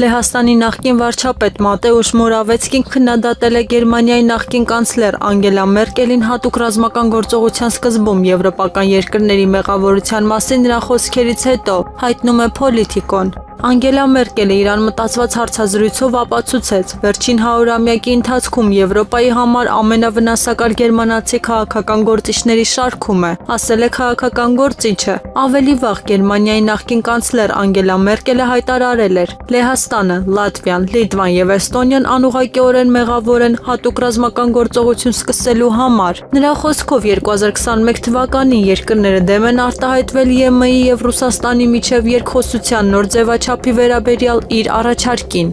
Լեհաստանի նախկին վարչապետ Մատեուշ Մորավեցկին քննադատել է Գերմանիայի նախկին կանցլեր Անգելա Մերկելին հատուկ ռազմական գործողության սկզբում եվրոպական երկրների մեղավորության մասին նրա խոսքերից հետո, հայտնում է Պոլիտիկոն։ Անգելա Մերկելը իրան մտածված հարցազրույցով ապացուցեց վերջին 100-ամյակի ընթացքում Եվրոպայի համար ամենավնասակար գերմանացի քաղաքական գործիչների շարքում է, ասել է քաղաքական գործիչը։ Ավելի վաղ Գերմանիայի նախկին կանցլեր Անգելա Մերկելը հայտարարել էր. Լեհաստանը, Լատվիան, Լիտվան եւ Էստոնիան անուղղակիորեն մեղավոր են հատուկ ռազմական գործողություն սկսելու համար։ Նրա խոսքով 2021 թվականին երկրները դեմ են արտահայտվել ԵՄ-ի եւ Ռուսաստանի միջև երկխոսության նոր ձևաչափի վերաբերյալ իր առաջարկին։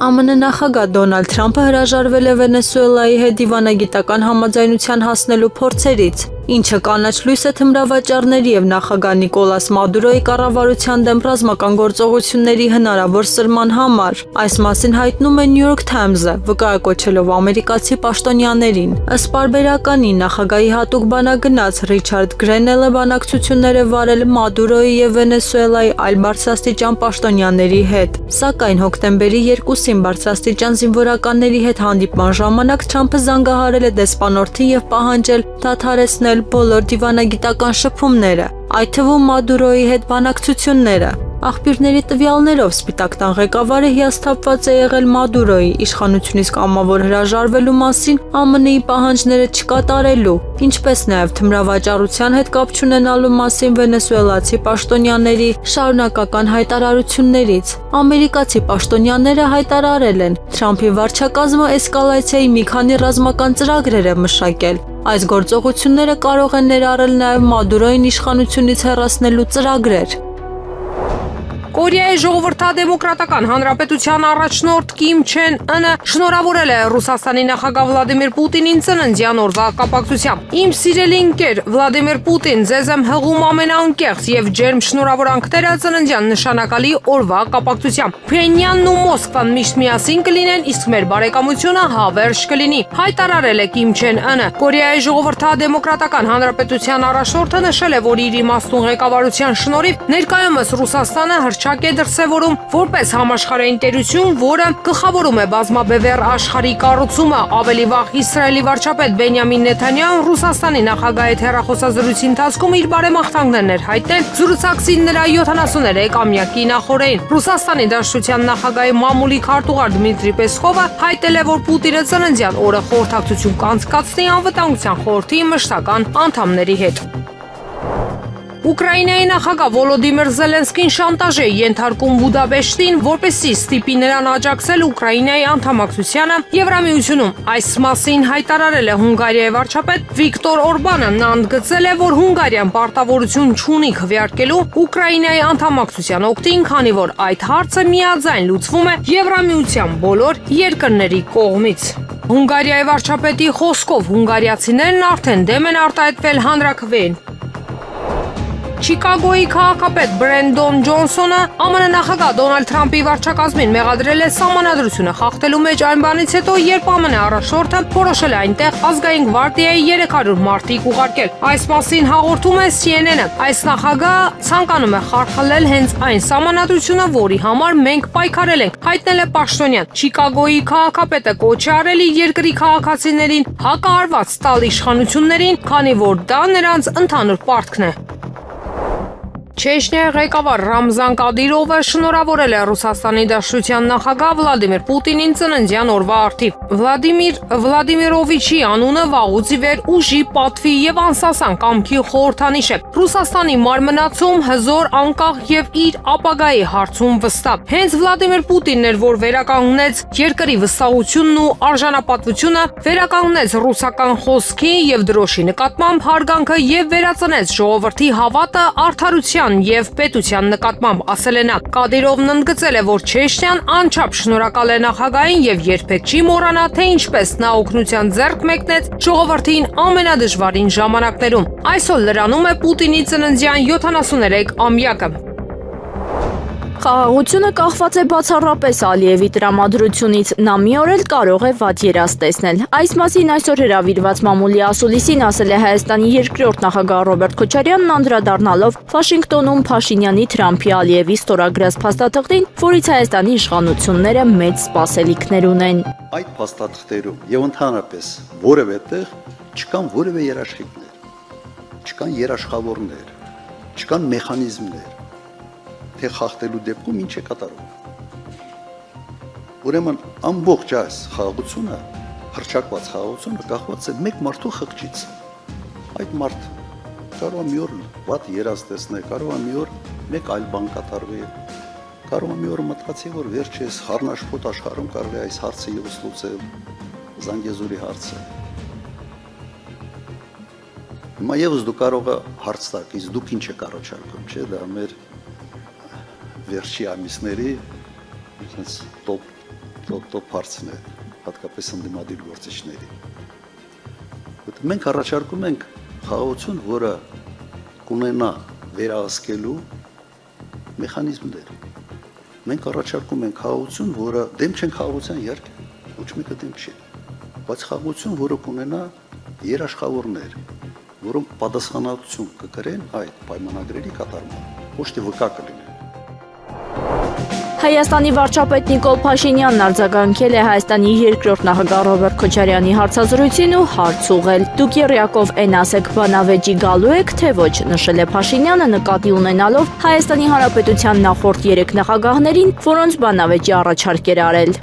ԱՄՆ նախագահ Դոնալդ Թրամփը հրաժարվել է Վենեսուելայի հետ դիվանագիտական համաձայնության հասնելու փորձերից, ինչը կանաչ լույս է թմրավաճառների եւ նախագահ Նիկոլաս Մադուրոյի կառավարության դեմ ռազմական գործողությունների հնարավոր սրման համար։ Այս մասին հայտնում է New York Times-ը, վկայակոչելով ամերիկացի պաշտոնյաներին։ Ըստ պարբերականի նախագահի հատուկ բանագնաց Ռիչարդ Գրենելը բանակցություններ է վարել Մադուրոյի եւ Վենեսուելայի այլ բարձրաստիճան պաշտոնյաների հետ։ Սակայն հոկտեմբերի 2-ին բարձրաստիճան զինվորականների հետ հանդիպման ժամանակ Թրամփը զանգահարել է դեսպանորդին եւ պահանջել դադարեցնել բոլոր դիվանագիտական շփումները, այդ թվում Մադուրոյի հետ բանակցությունները։ Աղբյուրների տվյալներով Սպիտակ տան ղեկավարը հիասթափված է եղել Մադուրոյի իշխանությունից կամավոր հրաժարվելու մասին ԱՄՆ-ի պահանջները չկատարելու, ինչպես նաև թմրավաճառության հետ կապ չունենալու մասին վենեսուելացի պաշտոնյաների շարունակական հայտարարություններից։ Ամերիկացի պաշտոնյաները հայտարարել են, Թրամփի վարչակազմը էսկալացիայի մի քանի ռազմական ծրագրեր է մշակել։ Այս գործողությունները կարող են ներառել նաև Մադուրոյին իշխանությունից հեռացնելու ծրագրեր։ Կորեայի ժողովրդադեմոկրատական հանրապետության առաջնորդ Կիմ Չեն Ընը շնորհավորել է Ռուսաստանի նախագահ Վլադիմիր Պուտինին ծննդյան օրվա կապակցությամբ։ Իմ սիրելի ընկեր Վլադիմիր Պուտին, ձեզ եմ հղում ամենաանկեղծ եւ ջերմ շնորհավորանքները ծննդյան նշանակալի օրվա կապակցությամբ։ Փենյանն ու Մոսկվան միշտ միասին կլինեն, իսկ մեր բարեկամությունը հավերժ կլինի, հայտարարել է Կիմ Չեն Ընը։ Կորեայի ժողովրդադեմոկրատական հանրապետության առաջնորդը նշել է, որ իր իմաստուն ղեկավարության շնորհիվ ներկայումս Ռուսաստանը հռչակ է դրսևորում որպես համաշխարհային տերություն, որը գլխավորում է բազմաբևեռ աշխարհի կառուցումը։ Ավելի վաղ Իսրայելի վարչապետ Բենյամին Նեթանյահուն Ռուսաստանի նախագահի հետ հեռախոսազրույցի ընթացքում իր բարեմաղթանքներն էր հայտնել զրուցակցին նրա 73-ամյակի նախօրեին։ Ռուսաստանի Դաշնության նախագահի մամուլի քարտուղար Դմիտրի Պեսկովը հայտնել է, որ Պուտինը ծննդյան օրը խորհրդակցություն կանցկացնի Անվտանգության խորհրդի մշտական անդամների հետ։ Ուկրաինայի նախագահ Վոլոդիմիր Զելենսկին շանտաժ է ենթարկում Բուդապեշտին, որպեսզի ստիպի նրան աջակցել Ուկրաինայի անդամակցությանը Եվրամիությունում։ Այս մասին հայտարարել է Հունգարիայի վարչապետ Վիկտոր Օրբանը։ Նա ընդգծել է, որ Հունգարիան պարտավորություն չունի քվեարկելու Ուկրաինայի անդամակցության օգտին, քանի որ այդ հարցը միաձայն լուծվում է Եվրամիության բոլոր երկրների կողմից։ Հունգարիայի վարչապետի խոսքով հունգարիացիներն արդեն դեմ են արտահայտվել հանրաքվեին։ Չիկագոյի քաղաքապետ Բրենդոն Ջոնսոնը ԱՄՆ նախագահ Դոնալդ Թրամփի վարչակազմին մեղադրել է սահմանադրությունը խախտելու մեջ այն բանից հետո, երբ ԱՄՆ առաջնորդը որոշել է այնտեղ ազգային գվարդիայի 300 մարդիկ ուղարկել։ Այս մասին հաղորդում է CNN-ը։ Այս նախագահը ցանկանում է խարխլել հենց այն սահմանադրությունը, որի համար մենք պայքարել ենք, հայտնել է պաշտոնյան։ Չիկագոյի քաղաքապետը կոչ է արել երկրի քաղաքացիներին հակահարված տալ իշխանություններին, քանի որ դա նրանց ընդհանուր պարտքն է։ Չեչնիայի ղեկավար Ռամզան Կադիրովը շնորհավորել է Ռուսաստանի Դաշնության նախագահ Վլադիմիր Պուտինին ծննդյան օրվա առթիվ։ Վլադիմիր Վլադիմիրովիչի անունը վաղուց ի վեր ուժի, պատվի եւ անսասան կամքի խորհրդանիշ է։ Ռուսաստանի մարմնացում հզոր, անկախ եւ իր ապագայի հարցում վստահ։ Հենց Վլադիմիր Պուտինն էր, որ վերականգնեց երկրի վստահությունն ու արժանապատվությունը, վերականգնեց ռուսական խոսքի եւ դրոշի նկատմամբ հարգանքը եւ վերածնեց ժողովրդի հավատը արդարության եւ պետության նկատմամբ, ասել է նա։ Կադիրովն ընդգծել է, որ Չեչնիան անչափ շնորհակալ է նախագահին եւ երբեք չի մոռանա, թե ինչպես նա օգնության ձեռք մեկնեց ժողովրդին ամենադժվարին ժամանակներում։ Այսօր լրանում է Պուտինի ծննդյան 73-ամյակը։ Խաղաղությունը կախված է բացառապես Ալիևի տրամադրությունից, նա մի օր էլ կարող է վատ երազ տեսնել։ Այս մասին այսօր հրավիրված մամուլի ասուլիսին ասել է Հայաստանի երկրորդ նախագահ Ռոբերտ Քոչարյանն անդրադառնալով Վաշինգտոնում Փաշինյանի Թրամփի Ալիևի ստորագրած փաստաթղթին, որից Հայաստանի իշխանությունները մեծ սպասելիքներ ունեն։ Այդ փաստաթղթերում եւ ընդհանրապես որևէ տեղ չկան որևէ երաշխիքներ, չկան երաշխավորներ, չկան մեխանիզմներ, թե խախտելու դեպքում ինչ է կատարվում։ Ուրեմն ամբողջ այս խաղաղությունը, հռչակված խաղաղությունը կախված է մեկ մարդու խղճից։ Այդ մարդը կարող է մի օր վատ երազ տեսնել, կարող է մի օր մեկ այլ բան կատարվի, կարող է մի օր մտածի, որ վերջերս խառնաշփոթ աշխարհում կարող է այս հարցը ևս լուծել, Զանգեզուրի հարցը։ Հիմա ևս դու կարող ես հարց տալ, իսկ դուք ինչ եք առաջարկում, չէ՞, դա մեր վերջի ամիսների տոп հարցն է, հատկապես ընդդիմադիր գործիչների։ Մենք առաջարկում ենք խաղաղություն, որը կունենա վերահսկելու մեխանիզմներ։ Մենք առաջարկում ենք խաղաղություն, որը դեմ չեն խաղաղության իհարկե, ոչ մեկը դեմ չի, բայց խաղաղություն, որը կունենա երաշխավորներ, որոնք պատասխանատվություն կկրեն այդ պայմանագրերի կատարմամբ, ոչ թե վկա կլինեն։ Հայաստանի վարչապետ Նիկոլ Փաշինյանն արձագանքել է Հայաստանի երկրորդ նախագահ Ռոբերտ Քոչարյանի հարցազրույցին ու հարց ուղղել։ Դուք եռյակով են ասեք բանավեճի գալու եք, թե ոչ, նշել է Փաշինյանը նկատի ունենալով Հայաստանի Հանրապետության նախորդ 3 նախագահներին, որոնց բանավեճի առաջարկ էր արել։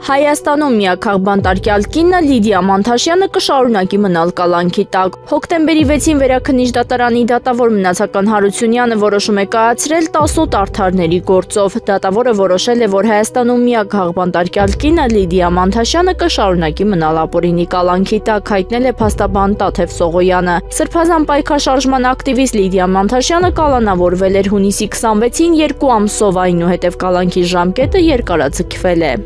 Հայաստանում միակ աղբանտարկյալ կինը Լիդիա Մանթաշյանը կշարունակի մնալ կալանքի տակ։ Հոկտեմբերի 6-ին Վերաքննիչ դատարանի դատավոր Մնացական Հարությունյանը որոշում է կայացրել 18 արդարների գործով։ Դատավորը որոշել է, որ Հայաստանում միակ աղբանտարկյալ կինը Լիդիա Մանթաշյանը կշարունակի մնալ ապօրինի կալանքի տակ, հայտնել է փաստաբան Տաթև Սողոյանը։ Սրբազան պայքարշարժման ակտիվիստ Լիդիա Մանթաշյանը կալանավորվել էր հունիսի 26-ին 2 ամսով, այնուհետև կալանքի ժամկետը երկարաձգվել է։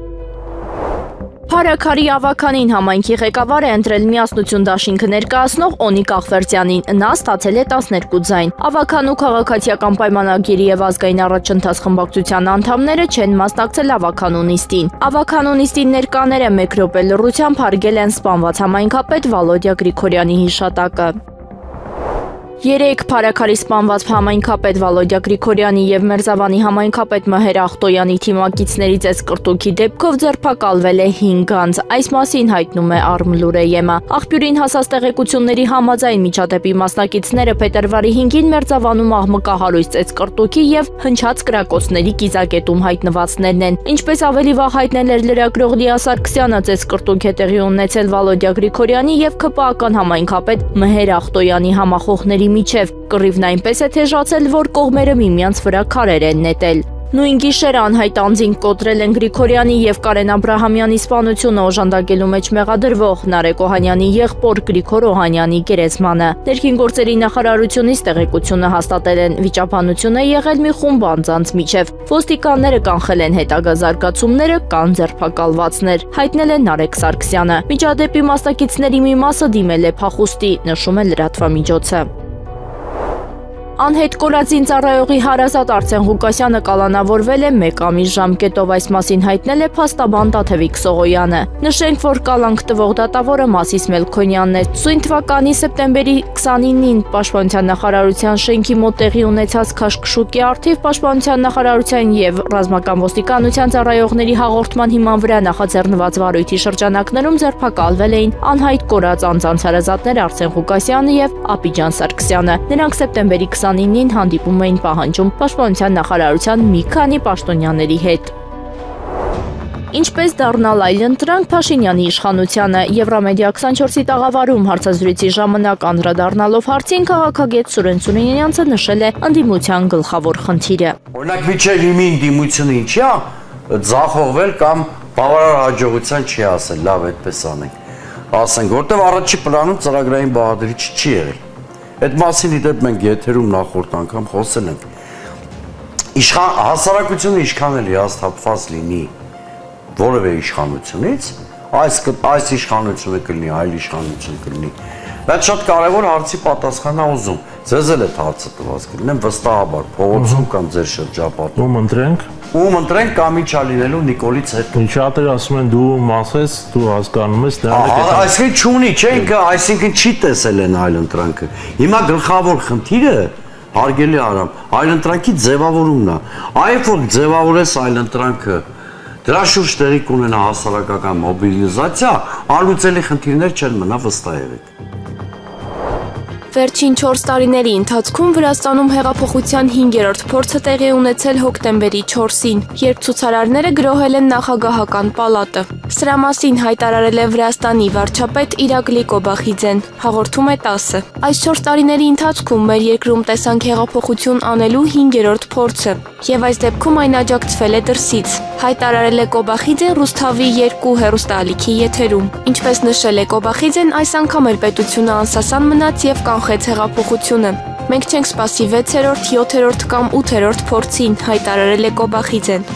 Փարաքարի ավականին համայնքի ղեկավար է ընտրել Միասնություն դաշինքը ներկայացնող Օնիկ Աղվերդյանին, նա ստացել է 12 ձայն։ Ավականու քաղաքացիական պայմանագիրի եւ ազգային առաջընթաց խմբակցության անդամները չեն մասնակցել ավականու նիստին։ Ավականու նիստին ներկաները 1 րոպե լռությամբ հարգել են սպանված համայնքապետ Վալոդիա Գրիգորյանի հիշատակը։ 3 Փարաքարի սպանված համայնքապետ Վալոդիա Գրիգորյանի եւ Մերձավանի համայնքապետ Մհեր Ախտոյանի թիմակիցներից կրտուքի դեպքով ձերբակալվել է 5 անձ։ Այս մասին հայտնում է Արմլուրեյեմը։ Աղբյուրին հասած տեղեկությունների համաձայն միջադեպի մասնակիցները փետրվարի 5-ին Մերձավանում աղմկահարույց կրտուքի եւ հնչած կրակոցների կիզակետում հայտնվածներն են։ Ինչպես ավելի վաղ հայտնել էր լրագրող Լիա Սարգսյանը, կրտուք է տեղի ունեցել Վալոդիա Գրիգորյանի եւ ԿՊԱ-ական համայնքապետ Մհեր Ախտոյանի համախոհների միջև կռիվն այնպես է թեժացել, որ կողմերը միմյանց վրա քարեր են նետել։ Նույն գիշեր անհայտ անձինք կոտրել են Գրիգորյանի եւ Կարեն Աբրահամյանի սպանությունը օժանդակելու մեջ մեղադրվող Նարեկ Օհանյանի եղբոր Գրիգոր Օհանյանի գերեզմանը։ Ներքին գործերի նախարարությունից տեղեկությունը հաստատել են վիճաբանություն է եղել մի խումբ անձանց միջև։ Ոստիկանները կանխել են հետագա զարգացումները, կան ձերբակալվածներ, հայտնել է Նարեկ Սարգսյանը։ Միջադեպի մասնակիցների մի մասը դիմել է փախուստի, նշում է լրատվամիջոցը։ Անհետ կորածին ծառայողի հարազատ Արսեն Ղուկասյանը կալանավորվել է 1 ամիս ժամկետով, այս մասին հայտնել է փաստաբան Տաթևիկ Սողոյանը։ Նշենք, որ կալանք տվող դատավորը Մասիս Մելքոնյանն է։ Սույն թվականի սեպտեմբերի 29-ին Պաշտպանության նախարարության շենքի մոտ տեղի ունեցած քաշքշուկի առթիվ Պաշտպանության նախարարության եւ ռազմական ոստիկանության ծառայողների հաղորդման հիման վրա նախաձեռնված վարույթի շրջանակներում ձերբակալվել էին անհայտ կորած անձանց հարազատներ Արսեն Ղուկասյանը եւ Աբիջան Սարգսյանը։ Նրանք սեպտեմբերի 29-ին հանդիպում էին պահանջում Պաշտպանության նախարարության մի քանի պաշտոնյաների հետ։ Ինչպես դառնալ այլընտրանք Փաշինյանի իշխանությանը, Եվրամեդիա 24-ի տաղավարում հարցազրույցի ժամանակ անդրադառնալով հարցին քաղաքագետ Սուրեն Սուրենյանցը նշել է ընդդիմության գլխավոր խնդիրը։ Օրինակ միջև իմի ընդդիմությունը ինչի է ձախողվել կամ բավարար հաջողության չի ասել, լավ այդպես անենք։ Ասենք, որտեվ առաջի պլանում ծրագրային բաղադրիչ չի եղել։ Այդ մասին իդեպ մենք եթերում նախորդ անգամ խոսել ենք։ Հասարակությունը ինչքան էլ հիասթափված լինի որևէ իշխանությունից, այս իշխանությունը կլինի, այլ իշխանություն կլինի, Բայց շատ կարևոր հարցի պատասխանա ուզում։ Ձեզ էլ այդ հարցը տված գտնեմ վստահաբար փողոցում կամ ձեր շրջապատում։ Ում ընտրենք։ Ում ընտրենք կամ ինչ ալինելու Նիկոլից հետո։ Շատերը ասում են դու մասես, դու հասկանում ես դրանից։ Այսինքն չունի, չէ՞, ինքը այսինքն չի տեսել են այլ ընտրանքը։ Հիմա գլխավոր խնդիրը հարգելի Արամ, այլ ընտրանքի ձևավորումն է։ Այբ որ ձևավորես այլ ընտրանքը, դրա շուրջ տեղի կունենա հասարակական մոբիլիզացիա, անլուծելի խնդիրներ չեն մնա, վստահ եղեք։ Վերջին 4 տարիների ընթացքում Վրաստանում հեղափոխության 5-րդ փորձը տեղի ունեցել հոկտեմբերի 4-ին, երբ ցուցարարները գրոհել են նախագահական պալատը։ Սրա մասին հայտարարել է Վրաստանի վարչապետ Իրակլի Կոբախիձեն, հաղորդում է ՏԱՍՍ-ը։ Այս 4 տարիների ընթացքում մեր երկրում տեսանք հեղափոխություն անելու 5-րդ փորձը, եւ այս դեպքում այն աջակցվել է դրսից, հայտարարել է Կոբախիձեն Ռուսթավի 2 հեռուստաալիքի եթերում։ Ինչպես նշել է Կոբախիձեն, այս անգամ էլ պետությունը անսասան մնաց եւ կանխեց հեղափոխությունը։ Մենք չենք սպասի 6-րդ, 7-րդ կամ 8-րդ փորձին, հայտարարել է Կոբախիձեն։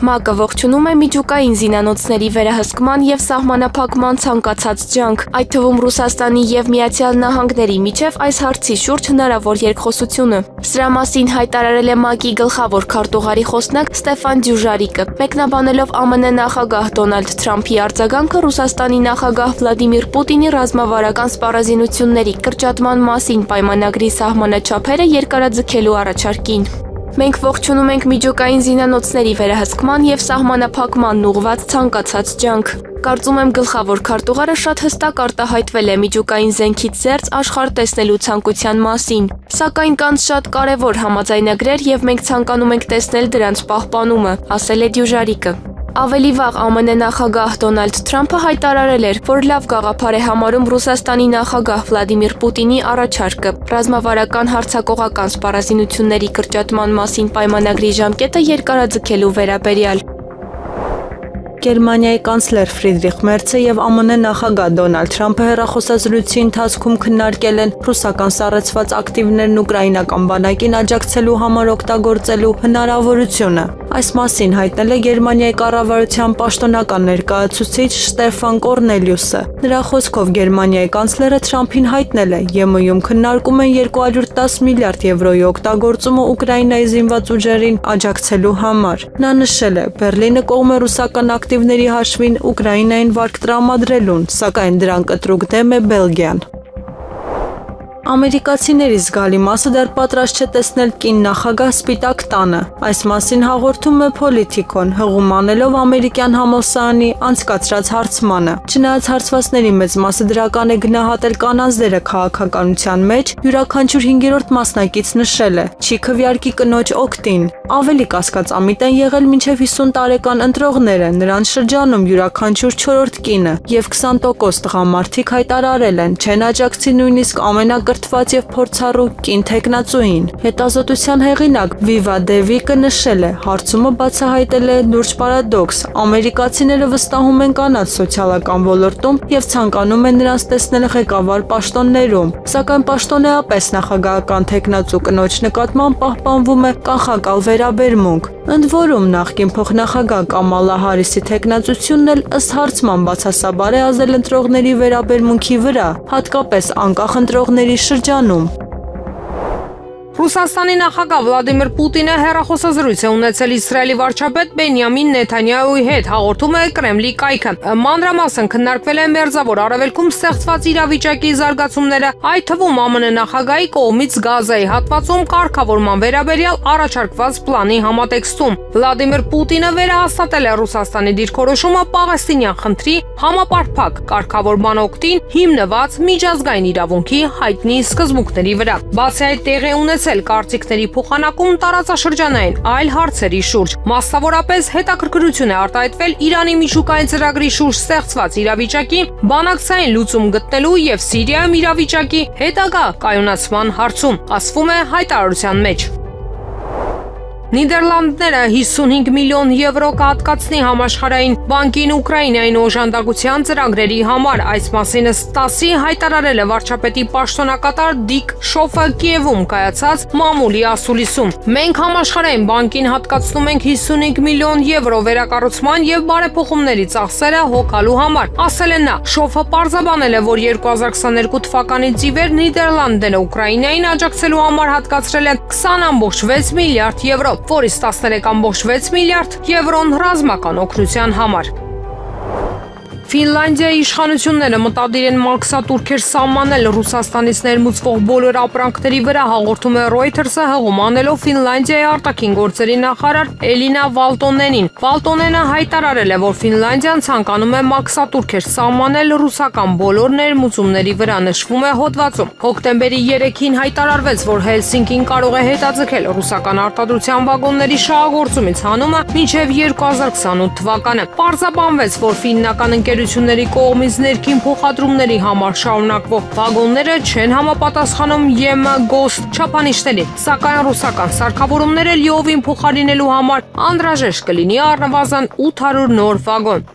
ՄԱԿ-ը ողջունում է միջուկային զինանոցների վերահսկման եւ սահմանափակման ցանկացած ջանք, այդ թվում Ռուսաստանի եւ Միացյալ Նահանգների միջև այս հարցի շուրջ հնարավոր երկխոսությունը։ Սրա մասին հայտարարել է ՄԱԿ-ի գլխավոր քարտուղարի խոսնակ Ստեֆան Դյուժարիկը, մեկնաբանելով ԱՄՆ նախագահ Դոնալդ Թրամփի արձագանքը Ռուսաստանի նախագահ Վլադիմիր Պուտինի ռազմավարական սպառազինությունների կրճատման մասին պայմանագրի սահմանաչափերը երկարաձգելու առաջարկին։ Մենք ողջունում ենք միջուկային զինանոցների վերահսկման եւ սահմանափակման ուղղված ցանկացած ջանք։ Կարծում եմ գլխավոր քարտուղարը շատ հստակ արտահայտվել է միջուկային զենքից զերծ աշխարհ տեսնելու ցանկության մասին։ Սակայն կան շատ կարևոր համաձայնագրեր եւ մենք ցանկանում ենք տեսնել դրանց պահպանումը, ասել է Դյուժարիկը։ Ավելի վաղ ԱՄՆ նախագահ Դոնալդ Թրամփը հայտարարել էր, որ լավ գաղափար է համարում Ռուսաստանի նախագահ Վլադիմիր Պուտինի առաջարկը ռազմավարական հարձակողական սպառազինությունների կրճատման մասին պայմանագրի ժամկետը երկարաձգելու վերաբերյալ։ Գերմանիայի կանցլեր Ֆրիդրիխ Մերցը եւ ԱՄՆ նախագահ Դոնալդ Թրամփը հեռախոսազրույցի ընթացքում քննարկել են ռուսական սառեցված ակտիվներն ուկրաինական բանակին աջակցելու համար օգտագործելու հնարավորությունը։ Այս մասին հայտնել է Գերմանիայի կառավարության պաշտոնական ներկայացուցիչ Շտեֆան Կորնելիուսը։ Նրա խոսքով Գերմանիայի կանցլերը Թրամփին հայտնել է ԵՄ-ում քննարկում են 210 միլիարդ եվրոյի օգտագործումը Ուկրաինայի զինված ուժերին աջակցելու համար։ Նա նշել է, Բերլինը կողմ է ռուսական ակտիվների հաշվին Ուկրաինային վարկ տրամադրելուն, սակայն դրան կտրուկ դեմ է Բելգիան։ Ամերիկացիների զգալի մասը դեռ պատրաստ չէ տեսնել կին նախագահ Սպիտակ տանը։ Այս մասին հաղորդում է Politico-ն, հղում անելով ամերիկյան համալսարանի անցկացրած հարցմանը։ Չնայած հարցվածների մեծ մասը դրական է գնահատել կանանց դերը քաղաքականության մեջ, յուրաքանչյուր 5-րդ մասնակից նշել է՝ չի քվեարկի կնոջ օգտին։ Ավելի կասկածամիտ են եղել մինչև 50 տարեկան ընտրողները, նրանց շրջանում յուրաքանչյուր 4-րդ կինը եւ 20% տղամարդիկ հայտարարել են, չեն աջակցի նույնիսկ ամենակրթված եւ փորձառու կին տեխնացուին։ Հետազոտության հեղինակ Վիվա Դևիկը նշել է, հարցումը բացահայտել է լուրջ պարադոքս։ Ամերիկացիները վստահում են կանանց սոցիալական ոլորտում եւ ցանկանում են նրանց տեսնել ղեկավար պաշտոններում, սակայն պաշտոնեապես նախագահական տեխնացու կնոջ նկատմամբ պահպանվում է կանխակալ վերաբերմունք։ Ընդ որում նախկին փոխնախագահ Կամալա Հարիսի տեխնացությունն էլ ըստ հարցման բացասաբար է ազդել ընտրողների վերաբերմունքի վրա, հատկապես անկախ ընտրողների շրջանում։ Ռուսաստանի նախագահ Վլադիմիր Պուտինը հեռախոսազրույց է ունեցել Իսրայելի վարչապետ Բենյամին Նեթանյահուի հետ, հաղորդում է Կրեմլի կայքը։ Մանրամասն քննարկվել է Մերձավոր Արևելքում ստեղծված իրավիճակի զարգացումները, այդ թվում ԱՄՆ նախագահի կողմից Գազայի հատվածում կարգավորման վերաբերյալ առաջարկված պլանի համատեքստում։ Վլադիմիր Պուտինը վերահաստատել է Ռուսաստանի դիրքորոշումը Պաղեստինյան խնդրի համապարփակ կարգավորման օգտին հիմնված միջազգային իրավունքի հայտնի սկզբունքների վրա։ Բացի այդ տեղի ունեցել կարծիքների փոխանակում տարածաշրջանային այլ հարցերի շուրջ։ Մասնավորապես հետաքրքրություն է արտահայտվել Իրանի միջուկային ծրագրի շուրջ ստեղծված իրավիճակի բանակցային լուծում գտնելու եւ Սիրիայում իրավիճակի հետագա կայունացման հարցում, ասվում է հայտարարության մեջ։ Նիդերլանդները 55 միլիոն եվրո կհատկացնի համաշխարհային բանկին Ուկրաինային օժանդակության ծրագրերի համար։ Այս մասին ՍՏԱՍ-ի հայտարարել է վարչապետի պաշտոնակատար Դիկ Շոֆը Կիևում կայացած մամուլի ասուլիսում։ Մենք համաշխարհային բանկին հատկացնում ենք 55 միլիոն եվրո վերակառուցման եւ բարեփոխումների ծախսերը հոգալու համար, ասել է նա։ Շոֆը պարզաբանել է, որ 2022 թվականից ի վեր Նիդերլանդները Ուկրաինային աջակցելու համար հատկացրել են 20.6 միլիարդ եվրո, որից 13.6 միլիարդ եվրոն ռազմական օգնության համար։ Ֆինլանդիայի իշխանությունները մտադիր են մաքսատուրքեր սահմանել Ռուսաստանից ներմուծվող բոլոր ապրանքների վրա, հաղորդում է Reuters-ը հղում անելով Ֆինլանդիայի արտաքին գործերի նախարար Էլինա Վալտոնենին։ Վալտոնենը հայտարարել է, որ Ֆինլանդիան ցանկանում է մաքսատուրքեր սահմանել ռուսական բոլոր ներմուծումների վրա, նշվում է հոդվածում։ Հոկտեմբերի 3-ին հայտարարվեց, որ Հելսինկին կարող է հետաձգել ռուսական արտադրության վագոնների շահագործումից հանումը մինչև 2028 թվականը։ Պարզաբանվեց, որ ֆիննական ընկերությունների կողմից ներքին փոխադրումների համար շարունակվող վագոնները չեն համապատասխանում ԵՄ-ԳՈՍՏ չափանիշների, սակայն ռուսական սարքավորումները լիովին փոխարինելու համար անհրաժեշտ կլինի առնվազն 800 նոր վագոն։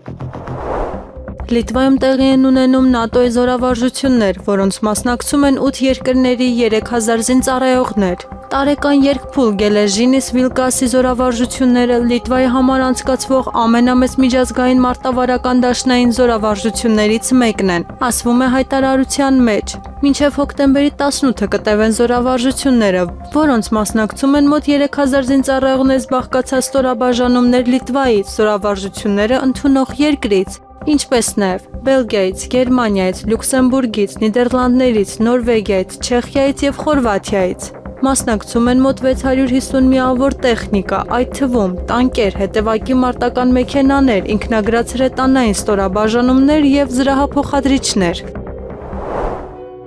Լիտվայում տեղի են ունենում ՆԱՏՕ-ի զորավարժություններ, որոնց մասնակցում են 8 երկրների 3000 զինծառայողներ։ Տարեկան երկփուլ Գելեժինիս Վիլկասի զորավարժությունները Լիտվայի համար անցկացվող ամենամեծ միջազգային մարտավարական դաշնային զորավարժություններից մեկն են, ասվում է հայտարարության մեջ։ Մինչև հոկտեմբերի 18-ը կտևեն զորավարժությունները, որոնց մասնակցում են մոտ 3000 զինծառայողներից բաղկացած ստորաբաժանումներ Լիտվայից, զորավարժությունները ընդունող երկրից, ինչպես նաև Բելգիայից, Գերմանիայից, Լյուքսեմբուրգից, Նիդերլանդներից, Նորվեգիայից, Չեխիայից եւ Խորվաթիայից։ Մասնակցում են մոտ 650 միավոր տեխնիկա, այդ թվում տանկեր, հետևակի մարտական մեքենաներ, ինքնագրած հրետանային ստորաբաժանումներ եւ զրահափոխադրիչներ։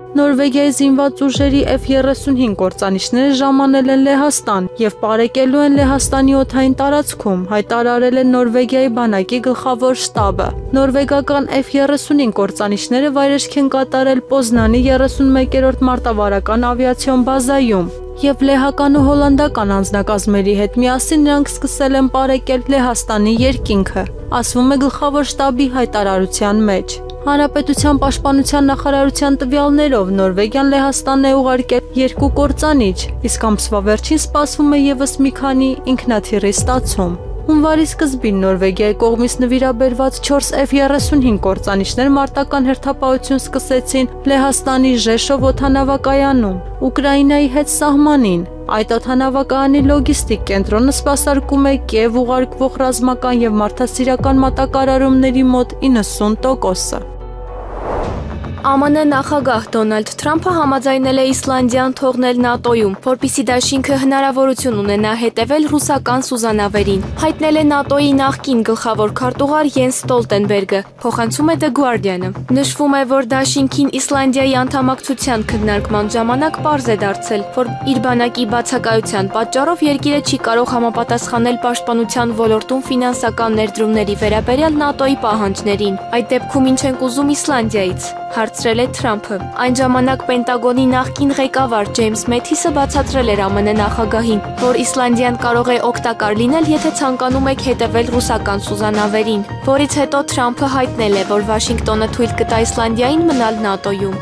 Նորվեգիայի զինված ուժերի F-35 կործանիչները ժամանել են Լեհաստան եւ պարեկելու են Լեհաստանի օդային տարածքում, հայտարարել է Նորվեգիայի բանակի գլխավոր շտաբը։ Նորվեգական F-35 կործանիչները վայրեջք են կատարել Պոզնանի 31-րդ մարտավարական ավիացիոն բազայում եւ լեհական ու հոլանդական անձնակազմերի հետ միասին նրանք սկսել են պարեկել Լեհաստանի երկինքը, ասվում է գլխավոր շտաբի հայտարարության մեջ։ Հանրապետության պաշտպանության նախարարության տվյալներով Նորվեգիան Լեհաստանն է ուղարկել 2 կործանիչ, իսկ ամսվա վերջին սպասվում է եւս մի քանի ինքնաթիռի ստացում։ Հունվարի սկզբին Նորվեգիայի կողմից նվիրաբերված 4 F-35 կործանիչներ մարտական հերթապահություն սկսեցին Լեհաստանի Ժեշով օդանավակայանում, Ուկրաինայի հետ սահմանին։ Այդ օդանավակայանի լոգիստիկ կենտրոնը սպասարկում է Կիև ուղարկվող ռազմական եւ մարդասիրական մատակարարումների մոտ 90%-ը։ ԱՄՆ նախագահ Դոնալդ Թրամփը համաձայնել է Իսլանդիան թողնել ՆԱՏՕ-ում, որպեսզի դաշինքը հնարավորություն ունենա հետևել ռուսական սուզանավերին, հայտնել է ՆԱՏՕ-ի նախկին գլխավոր քարտուղար Յենս Ստոլտենբերգը, փոխանցում է The Guardian-ը։ Նշվում է, որ դաշինքին Իսլանդիայի անդամակցության քննարկման ժամանակ պարզ է դարձել, որ իր բանակի բացակայության պատճառով երկիրը չի կարող համապատասխանել պաշտպանության ոլորտում ֆինանսական ներդրումների վերաբերյալ ՆԱՏՕ-ի պահանջներին։ Այդ դեպքում ինչ ենք ուզում Իսլանդիայից, հարցրել է Թրամփը։ Այն ժամանակ Պենտագոնի նախկին ղեկավար Ջեյմս Մեթիսը բացատրել էր ԱՄՆ նախագահին, որ Իսլանդիան կարող է օգտակար լինել, եթե ցանկանում եք հետևել ռուսական սուզանավերին, որից հետո Թրամփը հայտնել է, որ Վաշինգտոնը թույլ կտա Իսլանդիային մնալ ՆԱՏՕ-ում։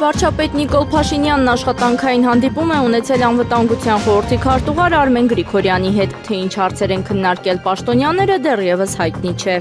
Վարչապետ Նիկոլ Փաշինյանն աշխատանքային հանդիպում է ունեցել անվտանգության խորհրդի քարտուղար Արմեն Գրիգորյանի հետ, թե ինչ հարցեր են քննարկել պաշտոնյաները դեռևս հայտնի չէ։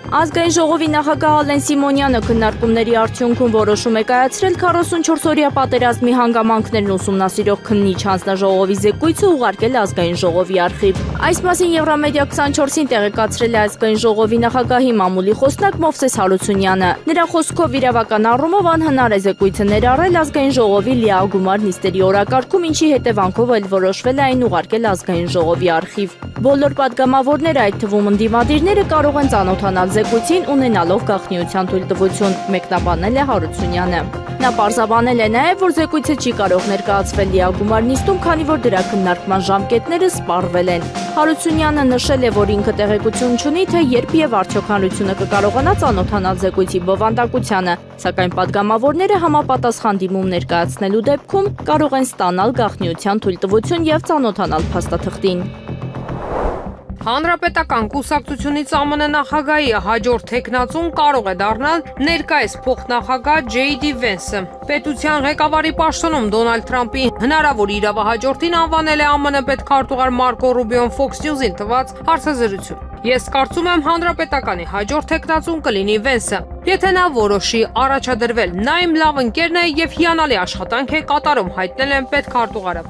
Ազգային ժողովի նախագահ Ալեն Սիմոնյանը քննարկումների արդյունքում որոշում է կայացրել 44-օրյա պատերազմի հանգամանքներն ուսումնասիրող քննիչ հանձնաժողովի զեկույցը ուղարկել ազգային ժողովի արխիվ։ Այս մասին Եվրամեդիա 24-ին տեղեկացրել է ազգային ժողովի նախագահի մամուլի խոսնակ Մովսես Հարությունյանը։ Նրա խոսքով իրավական առումով անհնար է զեկույցը ներառել ազգային ժողովի լիագումար նիստերի օրակարգում, ինչի հետևանքով էլ որոշվել է այն ուղարկել ազգային ժողովի արխիվ։ Բոլոր պատգամավորները, այդ թվում ընդդիմադիրները, կարող են ծանոթանալ զեկույցին ունենալով գաղտնիության թույլտվություն, մեկնաբանել է Հարությունյանը։ Նա պարզաբանել է նաև, որ զեկույցը չի կարող ներկայացվել լիագումար նիստում, քանի որ դրա քննարկման ժամկետները սպառվել են։ Հարությունյանը նշել է, որ ինքը տեղեկություն չունի, թե երբ եւ արդյոք հանրությունը կկարողանա ծանոթանալ զեկույցի բովանդակությանը, սակայն падգամավորները համապատասխան դիմում ներկայացնելու դեպքում կարող են ստանալ գաղտնիության թույլտվություն եւ ծանոթանալ փաստաթղթին։ Հանրապետական կուսակցությունից ԱՄՆ նախագահի հաջորդ թեկնածուն կարող է դառնալ ներկայիս փոխնախագահ J.D. Vance-ը։ Պետության ղեկավարի պաշտոնում Դոնալդ Թրամփի հնարավոր իրավահաջորդին անվանել է ԱՄՆ պետքարտուղար Մարկո Ռուբիոն Fox News-ին տված հարցազրույցում։ Ես կարծում եմ հանրապետականի հաջորդ թեկնածուն կլինի Vance-ը։ Եթե նա որոշի առաջադրվել, նա իմ լավ ընկերն է եւ հիանալի աշխատանք է կատարում, հայտնել են պետքարտուղարը։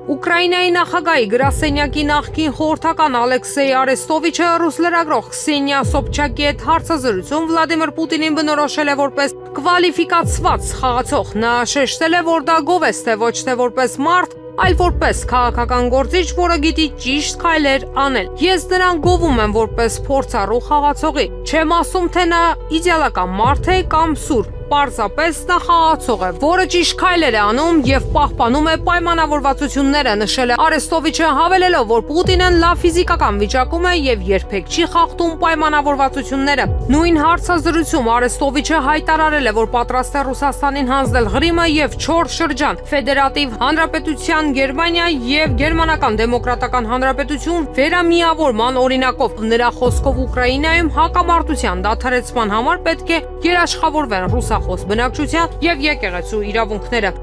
Ուկրաինայի նախագահի գրասենյակի նախկին խորհրդական Ալեքսեյ Արեստովիչը ռուս լրագրող Քսենիա Սոբչակի հետ հարցազրույցում Վլադիմիր Պուտինին բնորոշել է որպես կվալիֆիկացված խաղացող։ Նա շեշտել է, որ դա գովեստ է ոչ թե որպես մարդ, այլ որպես քաղաքական գործիչ, որը գիտի ճիշտ քայլեր անել։ Ես նրան գովում եմ որպես փորձառու խաղացողի։ Չեմ ասում, թե նա իդեալական մարդ է կամ սուրբ։ Պարզապես նա խաղացող է, որը ճիշտ քայլեր է անում եւ պահպանում է պայմանավորվածությունները, նշել է Արեստովիչը, հավելելով, որ Պուտինն լավ ֆիզիկական վիճակում է եւ երբեք չի խախտում պայմանավորվածությունները։ Նույն հարցազրույցում Արեստովիչը հայտարարել է, որ պատրաստ է Ռուսաստանին հանձնել Ղրիմը եւ 4 շրջան՝ Ֆեդերատիվ Հանրապետության Գերմանիա եւ Գերմանական Դեմոկրատական Հանրապետություն վերամիավորման օրինակով։ Նրա խոսքով Ուկրաինայում հակամարտության դադարեցման համար պետք է երաշխավորվեն ռուսախոս բնակչության եւ եկեղեցու իրավունքները։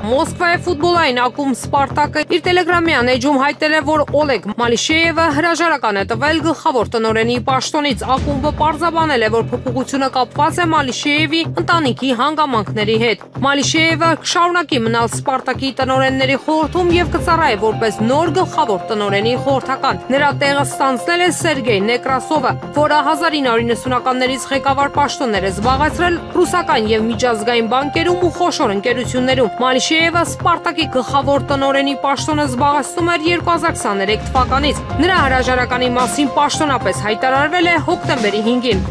Մոսկվայի ֆուտբոլային ակումբ Սպարտակը իր տելեգրամյան էջում հայտնել է, որ Օլեգ Մալիշեևը հրաժարական է տվել գլխավոր տնօրենի պաշտոնից։ Ակումբը պարզաբանել է, որ փոփոխությունը կապված է Մալիշեևի ընտանիքի հանգամանքների հետ։ Մալիշեևը կշարունակի մնալ Սպարտակի տնօրենների խորհրդում եւ կծառայի որպես նոր գլխավոր տնօրենի խորհրդական։ Նրա տեղը ստանձնել է Սերգեյ Նեկրասովը, որը 1990-ականներից ղեկավար պաշտոններ է զբաղեցրել ռուսական եւ միջազգային բանկերում ու խոշոր ընկերություններում։ Մալիշեևը Սպարտակի գլխավոր տնօրենի պաշտոնը զբաղեցնում էր 2023 թվականից։ Նրա հրաժարականի մասին պաշտոնապես հայտարարվել է հոկտեմբերի 5-ին։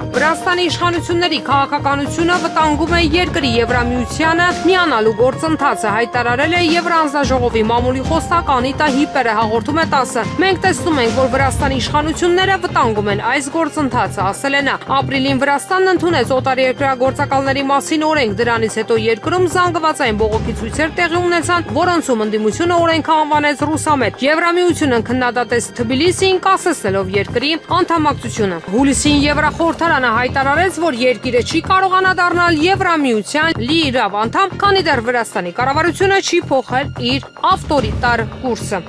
Վրաստանի իշխանությունների քաղաքականությունը վտանգում է երկրի Եվրամիությանը միանալու գործընթացը, հայտարարել է Եվրանձնաժողովի մամուլի խոսնակ Անիտա Հիպերը, հաղորդում է ՏԱՍ-ը։ Մենք տեսնում ենք, որ Վրաստանի իշխանությունները վտանգում են այս գործընթացը, ասել է նա։ Ապրիլին Վրաստանն ընդունեց օտարերկրյա գործակալների մասին օրենք, դրանից հետո երկրում զանգվածային բողոքի ցույցեր տեղի ունեցան, որոնցում ընդդիմությունը օրենքը անվանեց ռուսամետ։ Եվրամիությունը քննադատեց Թբիլիսիին, կասեցնելով երկրի անդամակցությունը։ Հուլիսին Եվրախորհրդարանը հայտարարեց, որ երկիրը չի կարողանա դառնալ Եվրամիության լիիրավ անդամ, քանի դեռ Վրաստանի կառավարությունը չի փոխել իր ավտորիտար կուրսը։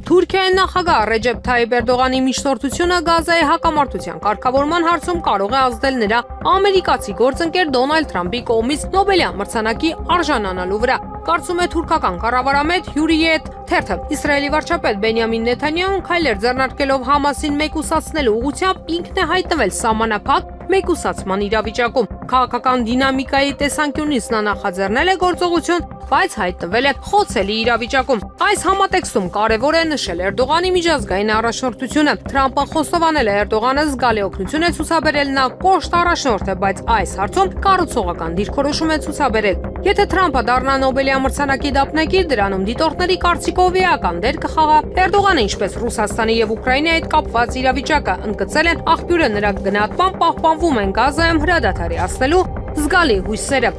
Թուրքիայի նախագահ Ռեջեփ Թայիպ Էրդողանի միջնորդությունը Գազայի հակամարտության կարգավորման հարցում կարող է ազդել նրա ամերիկացի գործընկեր Դոնալդ Թրամփի կողմից Նոբելյան մրցանակի արժանանալու վրա, կարծում է թուրքական կառավարամետ Հյուրիետ թերթը։ Իսրայելի վարչապետ Բենյամին Նեթանյահուն քայլեր ձեռնարկելով Համասին մեկուսացնելու ուղղությամբ ինքն է հայտնվել սահմանափակ մեկուսացման իրավիճակում։ Քաղաքական դինամիկայի տեսանկյունից նա նախաձեռնել է գործողություն, բայց հայտնվել է խոցելի իրավիճակում։ Այս համատեքստում կարևոր է նշել Էրդողանի միջազգային առաջնորդությունը։ Թրամփը խոստովանել է Էրդողանը զգալի օգնություն է ցուցաբերել, նա կոշտ առաջնորդ է, բայց այս հարցում կառուցողական դիրքորոշում է ցուցաբերել։ Եթե Թրամփը դառնա Նոբելյան մրցանակի դափնեկիր, դրանում դիտորդների կարծիքով էական դեր կխաղա Էրդողանը, ինչպես Ռուսաստանի եւ Ուկրաինայի հետ կապված իրավիճակը ընդգծել են աղբյուրը, նրա գնահատման պահպանվում են Գազայում հրադադարի հասնելու զգալի հույսերը։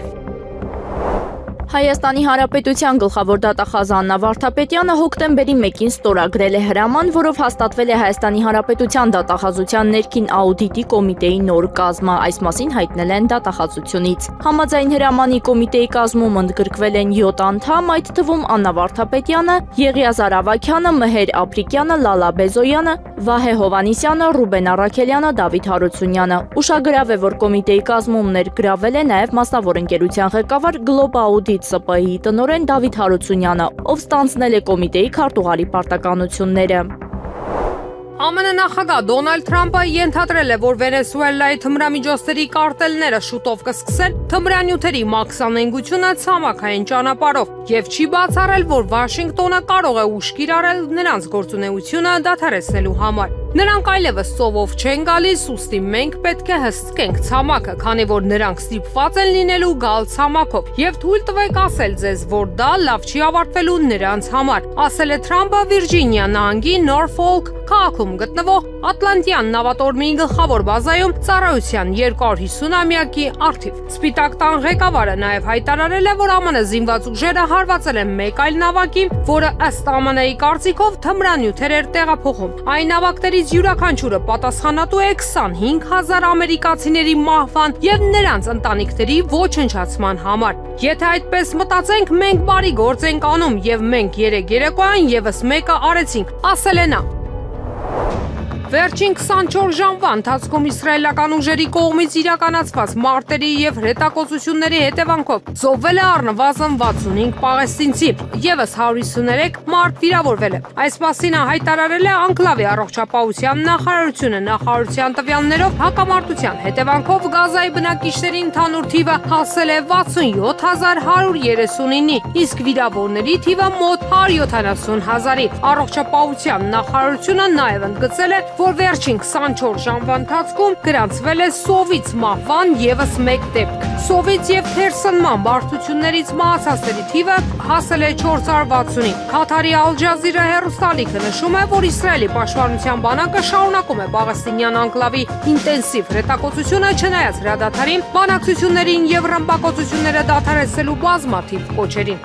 Հայաստանի Հանրապետության գլխավոր դատախազ Աննա Վարդապետյանը հոկտեմբերի 1-ին ստորագրել է հրաման, որով հաստատվել է Հայաստանի Հանրապետության դատախազության ներքին աուդիտի կոմիտեի նոր կազմը, այս մասին հայտնել են դատախազությունից։ Համաձայն հրամանի կոմիտեի կազմում ընդգրկվել են 7 անդամ, այդ թվում Աննա Վարդապետյանը, Եղիազար Ավագյանը, Մհեր Ապրիկյանը, Լալա Բեզոյանը, Վահե Հովանիսյանը, Ռուբեն Առաքելյանը, Դավիթ Հարությունյանը։ Ուշագրավ է, որ կոմիտեի կազմում ներգրավել է նաև մասնավոր ընկերության ղեկավար Գլոբաուդիտ ՍՊ-ի տնօրեն Դավիթ Հարությունյանը, ով ստանձնել է կոմիտեի քարտուղարի պարտականությունները։ ԱՄՆ նախագահ Դոնալդ Թրամփը ենթադրել է, որ Վենեսուելայի թմրամիջոցների կարտելները շուտով կսկսեն թմրանյութերի մաքսանենգությունը ցամաքային ճանապարհով եւ չի բացառել, որ Վաշինգտոնը կարող է ուշ կիրառել նրանց գործունեությունը դադարեցնելու համար։ Նրանք այլևս սովով չեն գալիս, ուստի մենք պետք է հսկենք ցամաքը, քանի որ նրանք ստիպված են լինելու գալ ցամաքով, եւ թույլ տվեք ասել ձեզ, որ դա լավ չի ավարտվելու նրանց համար, ասել է Թրամփը Վիրջինիա նահանգի Նորֆոլք քաղաքում գտնվող Ատլանտյան նավատորմի գլխավոր բազայում ծառայության 250-ամյակի առթիվ։ Սպիտակ տան ղեկավարը նաև հայտարարել է, որ ԱՄՆ զինված ուժերը հարվածել են մեկ այլ նավակի, որը ըստ ԱՄՆ-ի կարծիքով թմրանյութեր էր տեղափոխում։ Այն նավակներից յուրաքանչյուրը պատասխանատու է 25,000 ամերիկացիների մահվան եւ նրանց ընտանիքների ոչնչացման համար։ Եթե այդպես մտածենք, մենք բարի գործ ենք անում եւ մենք երեկոյան եւս մեկը արեցինք, ասել է նա։ Վերջին 24 ժամվա ընթացքում իսրայելական ուժերի կողմից իրականացված մարտերի եւ հրետակոծությունների հետևանքով զոհվել է առնվազն 65 պաղեստինցի, եւս 153 մարդ վիրավորվել է։ Այս մասին հայտարարել է Անկլավի առողջապահության նախարարությունը։ Նախարարության տվյալներով հակամարտության հետևանքով Գազայի բնակիչների ընդհանուր թիվը հասել է 67139-ի, իսկ վիրավորների թիվը մոտ 170,000-ի։ Առողջապահության նախարարությունը նաեւ ընդգծել է, որ վերջին 24 ժամվա ընթացքում գրանցվել է սովից մահվան եւս մեկ դեպք։ Սովից եւ թերսնման բարդություններից մահացածների թիվը հասել է 460-ի։ Քաթարի Ալ Ջազիրա հեռուստալիքը նշում է, որ Իսրայելի պաշտպանության բանակը շարունակում է Պաղեստինյան անկլավի ինտենսիվ հրետակոծությունը, չնայած հրադադարին, բանակցություններին եւ ռմբակոծությունները դադարեցնելու բազմաթիվ կոչերին։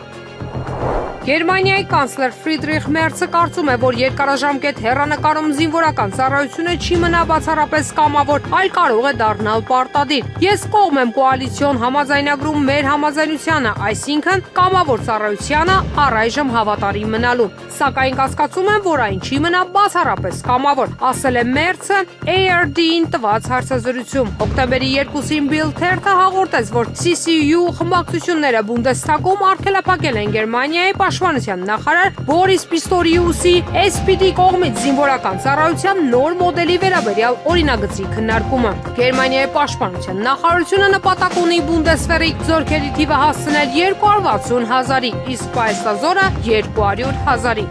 Գերմանիայի կանցլեր Ֆրիդրիխ Մերցը կարծում է, որ երկարաժամկետ հեռանկարում զինվորական ծառայությունը չի մնա բացառապես կամավոր, այլ կարող է դառնալ պարտադիր։ Ես կողմ եմ կոալիցիոն համաձայնագրում մեր համաձայնությանը, այսինքն կամավոր ծառայությանը առայժմ հավատարիմ մնալու։ Սակայն կասկածում եմ, որ այն չի մնա բացառապես կամավոր, ասել է Մերցը ARD-ին տված հարցազրույցում։ Հոկտեմբերի 2-ին Bild թերթը հաղորդեց, որ CCU խմբակցությունները Բունդեսթագում արգելափակել են Գերմանիայի պաշտպանության նախարար Բորիս Պիստորիուսի SPD կողմից զինվորական ծառայության նոր մոդելի վերաբերյալ օրինագծի քննարկումը։ Գերմանիայի պաշտպանության նախարարությունը նպատակ ունի Բունդեսվերի զորքերի թիվը հասցնել 260,000-ի, իսկ պայստազորը 200,000-ի։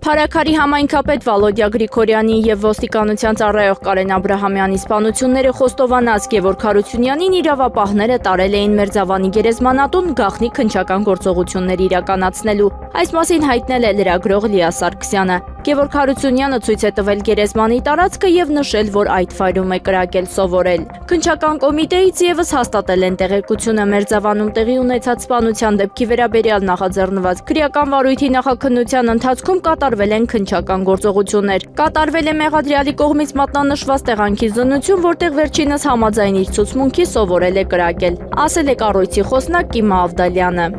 Փարաքարի համայնքապետ Վալոդիա Գրիգորյանի եւ ոստիկանության ծառայող Կարեն Աբրահամյանի սպանությունները խոստովանած Գևորգ Հարությունյանին իրավապահները տարել էին Մերձավանի գերեզմանատուն գաղտնի քննչական գործողություններ իրականացնելու։ Այս մասին հայտնել է լրագրող Լիա Սարգսյանը։ Գևորգ Հարությունյանը ցույց է տվել գերեզմանի տարածքը եւ նշել, որ այդ ֆայլում է կրակել սովորել։ Քննչական կոմիտեից եւս հաստատել են տեղեկությունը Մերձավանում տեղի ունեցած սպանության դեպքի վերաբերյալ նախաձեռնված քրեական վարույթի նախաքննության ընթացքում կատարվել են քննչական գործողություններ։ Կատարվել է մեղադրյալի կողմից մատնանշված տեղանքի զննություն, որտեղ վերջինս համաձայն իր ցուցմունքի սովորել է կրակել, ասել է կառույցի խոսնակ Կիմա Ավդալյանը։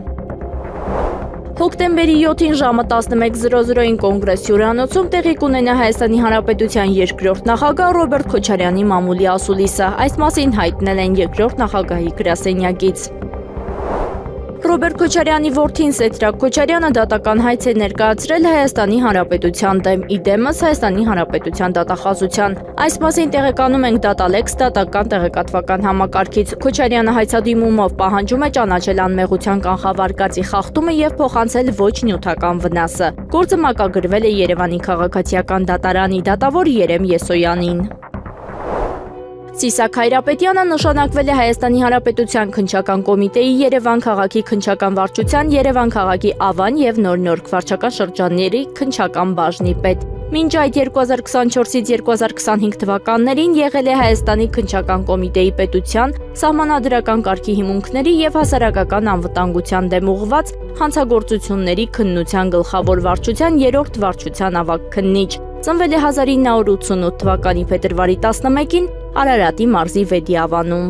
Հոկտեմբերի 7-ին ժամը 11:00-ին Կոնգրես հյուրանոցում տեղի կունենա Հայաստանի Հանրապետության երկրորդ նախագահ Ռոբերտ Քոչարյանի մամուլի ասուլիսը։ Այս մասին հայտնել են երկրորդ նախագահի գրասենյակից։ Ռոբերտ Քոչարյանի որդին Սեդրակ Քոչարյանը դատական հայց է ներկայացրել Հայաստանի Հանրապետության դեմ, իդեմս Հայաստանի Հանրապետության դատախազության։ Այս մասին տեղեկանում ենք Դատալեքս դատական տեղեկատվական համակարգից։ Քոչարյանը հայցադիմումով պահանջում է ճանաչել անմեղության կանխավարկածի խախտումը եւ փոխանցել ոչ նյութական վնասը։ Գործը մակագրվել է Երևանի քաղաքացիական դատարանի դատավոր Երեմ Եսոյանին։ Սիսակ Հայրապետյանը նշանակվել է Հայաստանի Հանրապետության քննչական կոմիտեի Երևան քաղաքի քննչական վարչության Երևան քաղաքի Ավան եւ Նոր-Նորք վարչական շրջանների քննչական բաժնի պետ։ Մինչ այդ 2024-ից 2025 թվականներին եղել է Հայաստանի քննչական կոմիտեի պետության, սահմանադրական կարգի հիմունքների եւ հասարակական անվտանգության դեմ ուղղված հանցագործությունների քննության գլխավոր վարչության 3-րդ վարչության ավագ քննիչ։ Ծնվել է 1988 թվականի փետրվարի 11-ին Արարատի մարզի Վեդիավանում։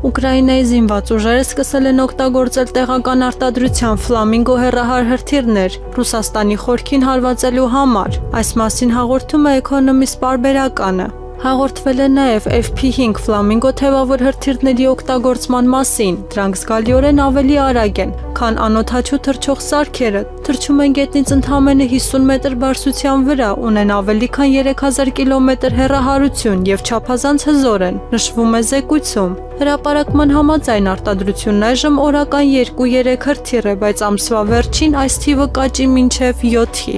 Ուկրաինայի զինված ուժերը սկսել են օգտագործել տեղական արտադրության ֆլամինգո հեռահար հրթիռներ Ռուսաստանի խորքին հարվածելու համար։ Այս մասին հաղորդում է Economist պարբերականը։ Հաղորդվել է նաև FP5 ֆլամինգո թևավոր հրթիռների օգտագործման մասին։ Դրանք զգալիորեն ավելի արագ են, քան անօդաչու թռչող սարքերը։ Թռչում են գետնից ընդամենը 50 մետր բարձրության վրա, ունեն ավելի քան 3000 կիլոմետր հեռահարություն եւ չափազանց հզոր են, նշվում է զեկույցում։ Հրապարակման համաձայն արտադրությունն այժմ օրական 2-3 հրթիռ է, բայց ամսվա վերջին այս թիվը կաճի մինչև 7-ի։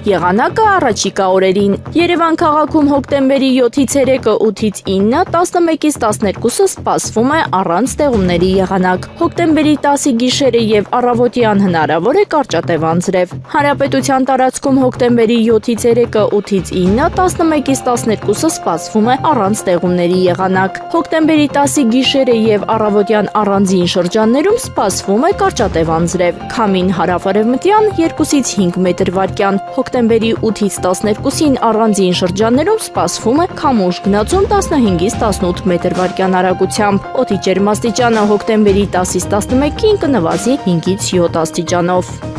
Եղանակը առաջիկա օրերին։ Երևան քաղաքում հոկտեմբերի 7-ից 3-ը 8-ից 9-ը, 11-ից 12-ը սպասվում է առանց տեղումների եղանակ։ Հոկտեմբերի 10-ի գիշերը եւ առավոտյան հնարավոր է կարճատև անձրև։ Հանրապետության տարածքում հոկտեմբերի 7-ից 3-ը 8-ից 9-ը, 11-ից 12-ը սպասվում է առանց տեղումների եղանակ։ Հոկտեմբերի 10-ի գիշերը եւ առավոտյան առանձին շրջաններում սպասվում է կարճատև անձրև։ Քամին հարավ-արևմտյան 2-ից 5 մետր վարկյան։ Հոկտեմբերի 8-ից 12-ին առանձին շրջաններում սպասվում է քամուշ գնացում 15-ից 18 մետր վարկյան արագությամբ։ Օդի ջերմաստիճանը հոկտեմբերի 10-ից 11-ին կնվազի 5-ից 7 աստիճանով։